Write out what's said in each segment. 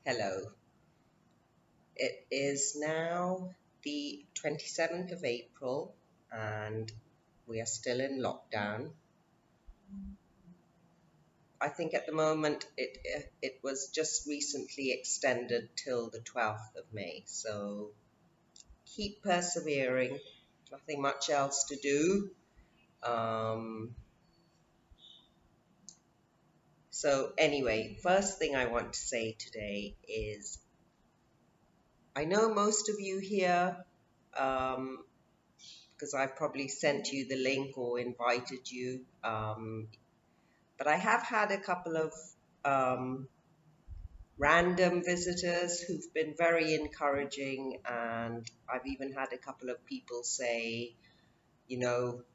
Hello. It is now the 27th of April and we are still in lockdown. I think at the moment it was just recently extended till the 12th of May. So keep persevering. Nothing much else to do. Um, so anyway, first thing I want to say today is I know most of you here um, because I've probably sent you the link or invited you. But I have had a couple of um, random visitors who've been very encouraging, and I've even had a couple of people say,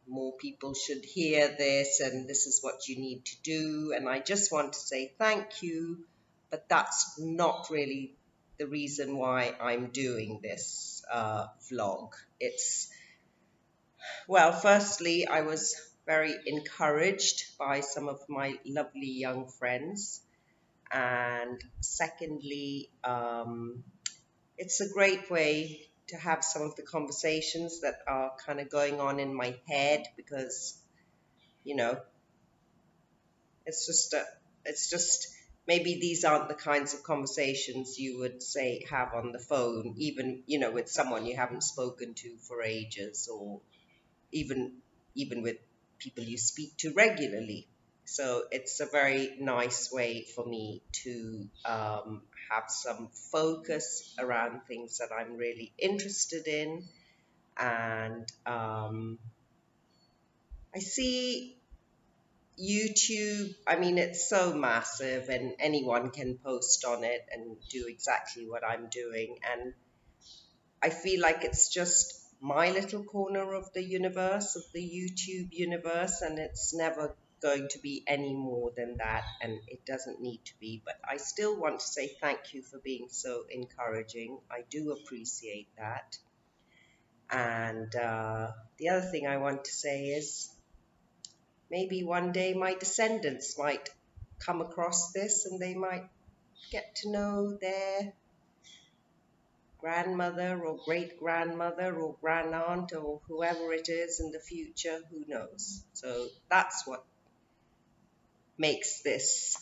more people should hear this, and this is what you need to do. And I just want to say thank you, but that's not really the reason why I'm doing this vlog. Well, firstly, I was very encouraged by some of my lovely young friends. And secondly, it's a great way to have some of the conversations that are kind of going on in my head because, you know, it's just, it's just, maybe these aren't the kinds of conversations you would say have on the phone, even, with someone you haven't spoken to for ages, or even even with people you speak to regularly. So it's a very nice way for me to have some focus around things that I'm really interested in. And I see YouTube, I mean, it's so massive and anyone can post on it and do exactly what I'm doing. And I feel like it's just my little corner of the universe, of the YouTube universe, and it's never going to be any more than that, and it doesn't need to be. But I still want to say thank you for being so encouraging. I do appreciate that. And the other thing I want to say is maybe one day my descendants might come across this and they might get to know their grandmother or great grandmother or grandaunt or whoever it is in the future, who knows? So that's what makes this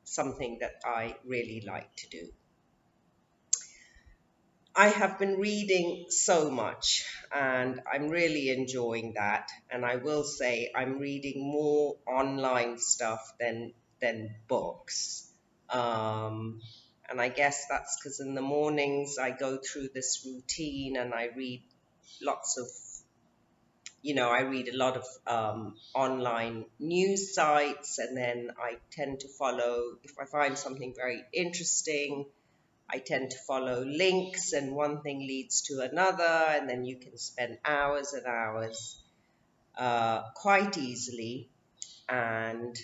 something that I really like to do. I have been reading so much and I'm really enjoying that. And I will say I'm reading more online stuff than books. Um, and I guess that's because in the mornings I go through this routine and I read lots of, I read a lot of online news sites, and then I tend to follow, if I find something very interesting, I tend to follow links, and one thing leads to another, and then you can spend hours and hours quite easily. And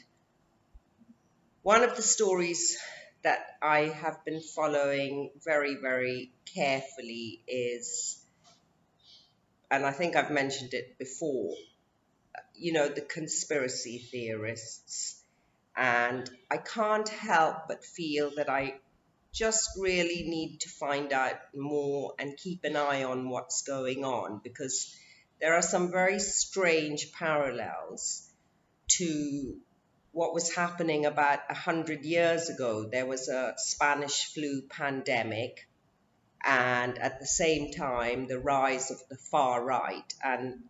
one of the stories that I have been following very, very carefully is, and I think I've mentioned it before, the conspiracy theorists. And I can't help but feel that I just really need to find out more and keep an eye on what's going on, because there are some very strange parallels to what was happening about 100 years ago. There was a Spanish flu pandemic, and at the same time the rise of the far right, and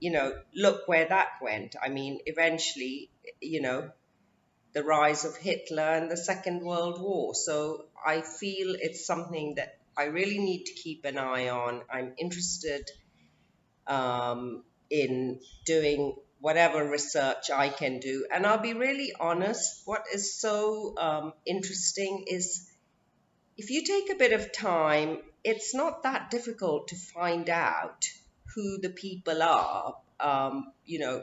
look where that went. I mean, eventually, the rise of Hitler and the Second World War. So I feel it's something that I really need to keep an eye on. I'm interested in doing whatever research I can do. And I'll be really honest, what is so interesting is if you take a bit of time, it's not that difficult to find out who the people are,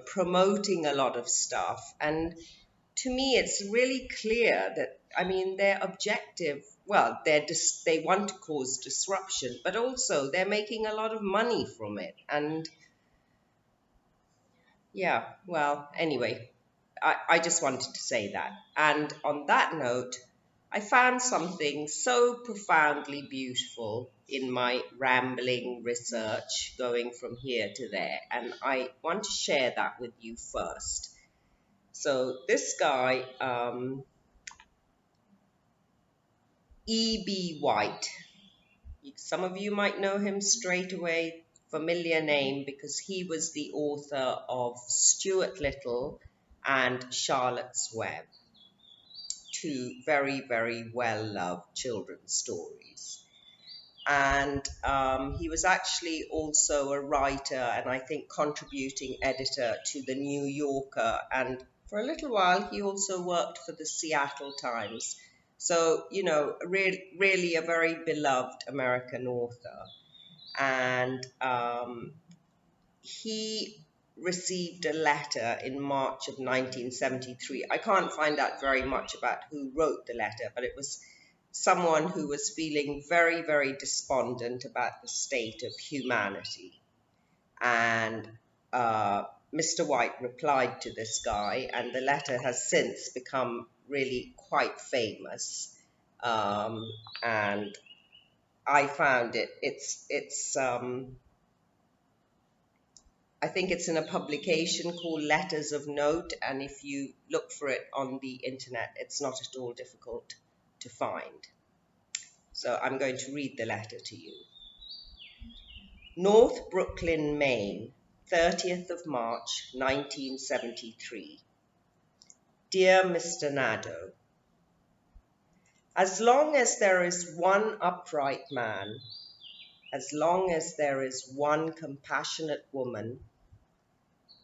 promoting a lot of stuff. And to me, it's really clear that, I mean, their objective, well, they want to cause disruption, but also they're making a lot of money from it. And yeah, well, anyway, I just wanted to say that. And on that note, I found something so profoundly beautiful in my rambling research going from here to there, and I want to share that with you first. So, this guy, E.B. White, some of you might know him straight away, familiar name, because he was the author of Stuart Little and Charlotte's Web, two very, very well loved children's stories. And he was actually also a writer and I think contributing editor to the New Yorker. And for a little while, he also worked for the Seattle Times. So, you know, really a very beloved American author. And he received a letter in March of 1973. I can't find out very much about who wrote the letter, but it was someone who was feeling very, very despondent about the state of humanity. And Mr. White replied to this guy, and the letter has since become really quite famous. And I found I think it's in a publication called Letters of Note, and if you look for it on the internet, it's not at all difficult to find. So I'm going to read the letter to you. North Brooklyn, Maine, 30th of March, 1973. Dear Mr. Nadeau, as long as there is one upright man, as long as there is one compassionate woman,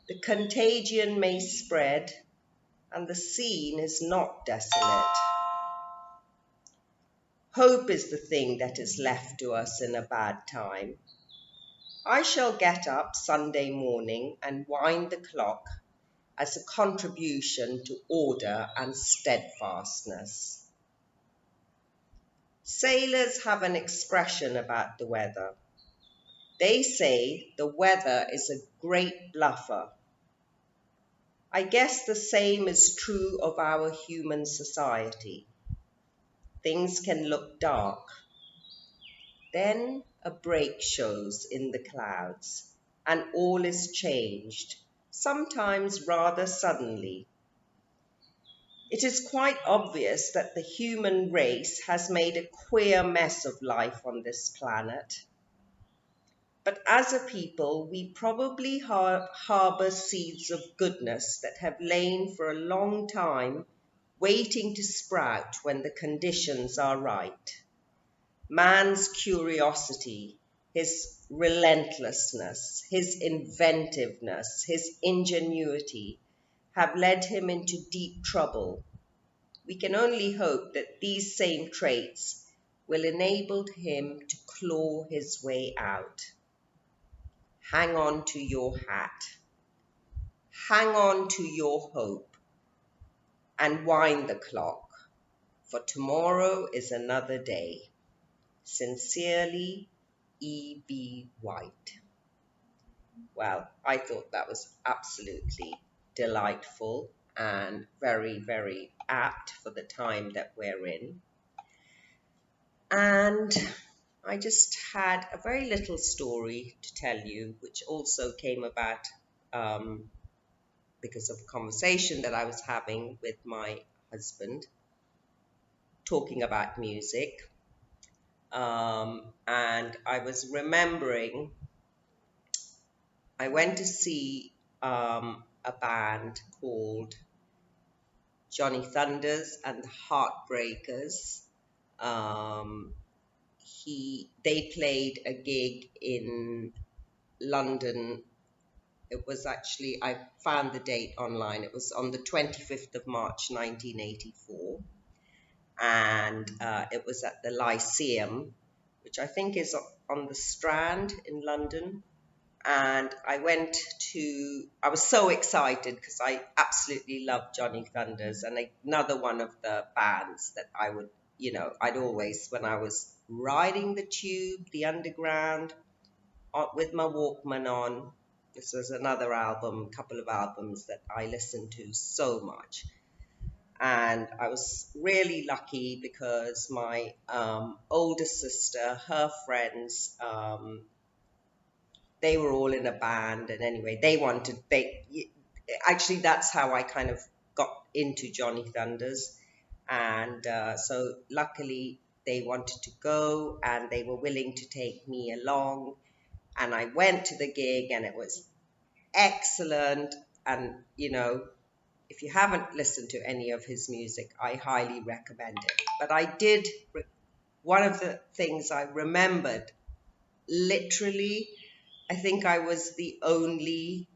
the contagion may spread and the scene is not desolate. Hope is the thing that is left to us in a bad time. I shall get up Sunday morning and wind the clock as a contribution to order and steadfastness. Sailors have an expression about the weather. They say the weather is a great bluffer. I guess the same is true of our human society. Things can look dark. Then a break shows in the clouds, and all is changed, sometimes rather suddenly. It is quite obvious that the human race has made a queer mess of life on this planet. But as a people, we probably harbor seeds of goodness that have lain for a long time, waiting to sprout when the conditions are right. Man's curiosity, his relentlessness, his inventiveness, his ingenuity have led him into deep trouble. We can only hope that these same traits will enable him to claw his way out. Hang on to your hat. Hang on to your hope and wind the clock, for tomorrow is another day. Sincerely, E.B. White. Well, I thought that was absolutely delightful and very, very apt for the time that we're in. And I just had a very little story to tell you, which also came about because of a conversation that I was having with my husband, talking about music. And I was remembering I went to see a band called Johnny Thunders and the Heartbreakers. They played a gig in London. It was actually, I found the date online. It was on the 25th of March, 1984. And it was at the Lyceum, which I think is on the Strand in London. And I was so excited because I absolutely love Johnny Thunders, and another one of the bands that I would, I'd always, when I was riding the tube, the underground, with my Walkman on, this was another couple of albums that I listened to so much. And I was really lucky because my older sister, her friends, they were all in a band, and anyway, actually, that's how I kind of got into Johnny Thunders. And so luckily they wanted to go and they were willing to take me along, and I went to the gig and it was excellent. And if you haven't listened to any of his music, I highly recommend it. But one of the things I remembered, literally, I think I was the only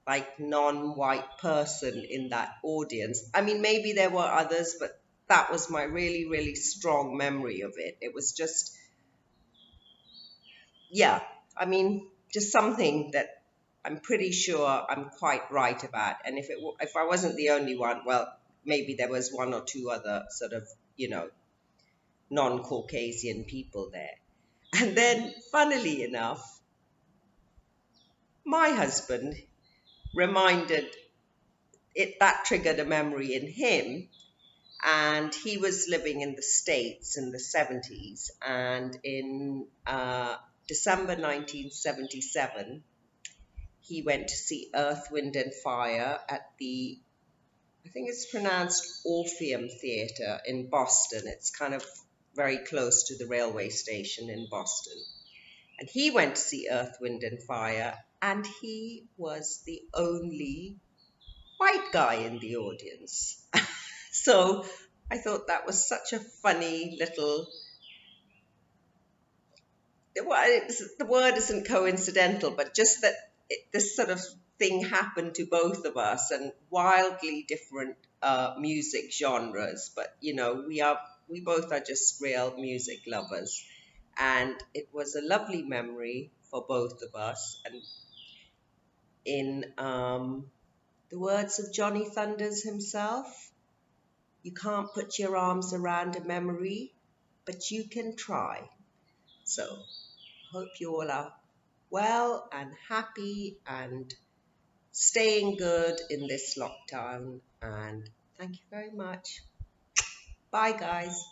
like non-white person in that audience. I mean, maybe there were others, but that was my really, really strong memory of it. It was just, yeah, I mean, just something that I'm pretty sure I'm quite right about. And if I wasn't the only one, well, maybe there was one or two other sort of, non-Caucasian people there. And then, funnily enough, my husband reminded that triggered a memory in him. And he was living in the States in the 70s. And in December 1977, he went to see Earth, Wind and Fire at I think it's pronounced Orpheum Theatre in Boston. It's kind of very close to the railway station in Boston. And he went to see Earth, Wind and Fire, and he was the only white guy in the audience. So I thought that was such a funny little. The word isn't coincidental, but just that this sort of thing happened to both of us, and wildly different music genres. But we both are just real music lovers, and it was a lovely memory for both of us. And in the words of Johnny Thunders himself, you can't put your arms around a memory, but you can try. So, hope you all are well and happy and staying good in this lockdown. And thank you very much. Bye, guys.